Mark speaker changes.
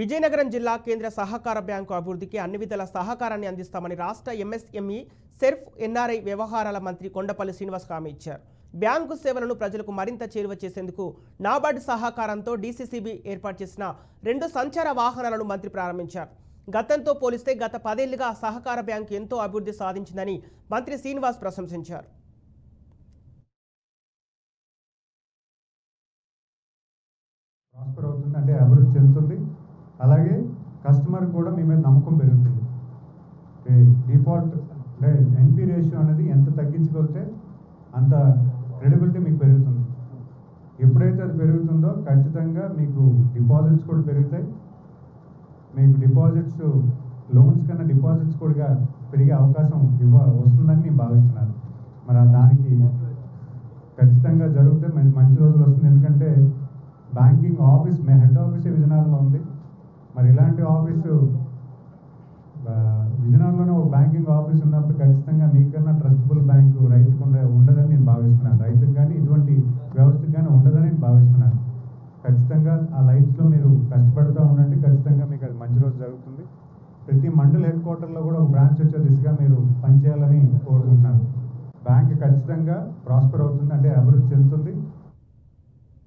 Speaker 1: విజయనగరం జిల్లా కేంద్ర సహకార బ్యాంకు అభివృద్ధికి అన్ని విధాల సహకారాన్ని అందిస్తామని రాష్ట్ర ఎంఎస్ఎంఈ సెర్ఫ్ ఎన్ఆర్ఐ వ్యవహారాల మంత్రి కొండపల్లి శ్రీనివాస్ హామీ ఇచ్చారు. బ్యాంకు సేవలను ప్రజలకు మరింత చేరువ చేసేందుకు నాబార్డ్ సహకారంతో డీసీసీబీ ఏర్పాటు చేసిన 2 సంచార వాహనాలను మంత్రి ప్రారంభించారు. గతంతో పోలిస్తే గత 10 ఏళ్లుగా సహకార బ్యాంకు ఎంతో అభివృద్ధి సాధించిందని మంత్రి శ్రీనివాస్ ప్రశంసించారు.
Speaker 2: ప్రాస్పర్ అవుతుంది అంటే అభివృద్ధి చెందుతుంది. అలాగే కస్టమర్ కూడా మీ మీద నమ్మకం పెరుగుతుంది. డిఫాల్ట్ అంటే ఎన్పీ రేషియో అనేది ఎంత తగ్గించగలిగితే అంత క్రెడిబిలిటీ మీకు పెరుగుతుంది. ఎప్పుడైతే అది పెరుగుతుందో ఖచ్చితంగా మీకు డిపాజిట్స్ కూడా పెరుగుతాయి. మీకు డిపాజిట్స్ లోన్స్ కన్నా డిపాజిట్స్ కూడా పెరిగే అవకాశం వస్తుందని నేను భావిస్తున్నాను. మరి దానికి ఖచ్చితంగా జరిగితే మంచి రోజులు వస్తుంది. ఎందుకంటే బ్యాంకింగ్ ఆఫీస్ హెడ్ ఆఫీసే విజయనగరంలో ఉంది. మరి ఇలాంటి ఆఫీసు విజయనగరంలోనే ఒక బ్యాంకింగ్ ఆఫీస్ ఉన్నప్పుడు ఖచ్చితంగా మీకన్నా ట్రస్టబుల్ బ్యాంకు రైతుకు ఉండదని నేను భావిస్తున్నాను. రైతుకు కానీ ఇటువంటి వ్యవస్థకు కానీ ఉండదని నేను భావిస్తున్నాను. ఖచ్చితంగా ఆ లైన్స్లో మీరు కష్టపడుతూ ఉండండి. ఖచ్చితంగా మీకు అది మంచి రోజు జరుగుతుంది. ప్రతి మండల్ హెడ్ క్వార్టర్లో కూడా ఒక బ్రాంచ్ వచ్చే దిశగా మీరు పనిచేయాలని కోరుకుంటున్నాను. బ్యాంక్ ఖచ్చితంగా ప్రాస్పర్ అవుతుంది అంటే అభివృద్ధి చెందుతుంది.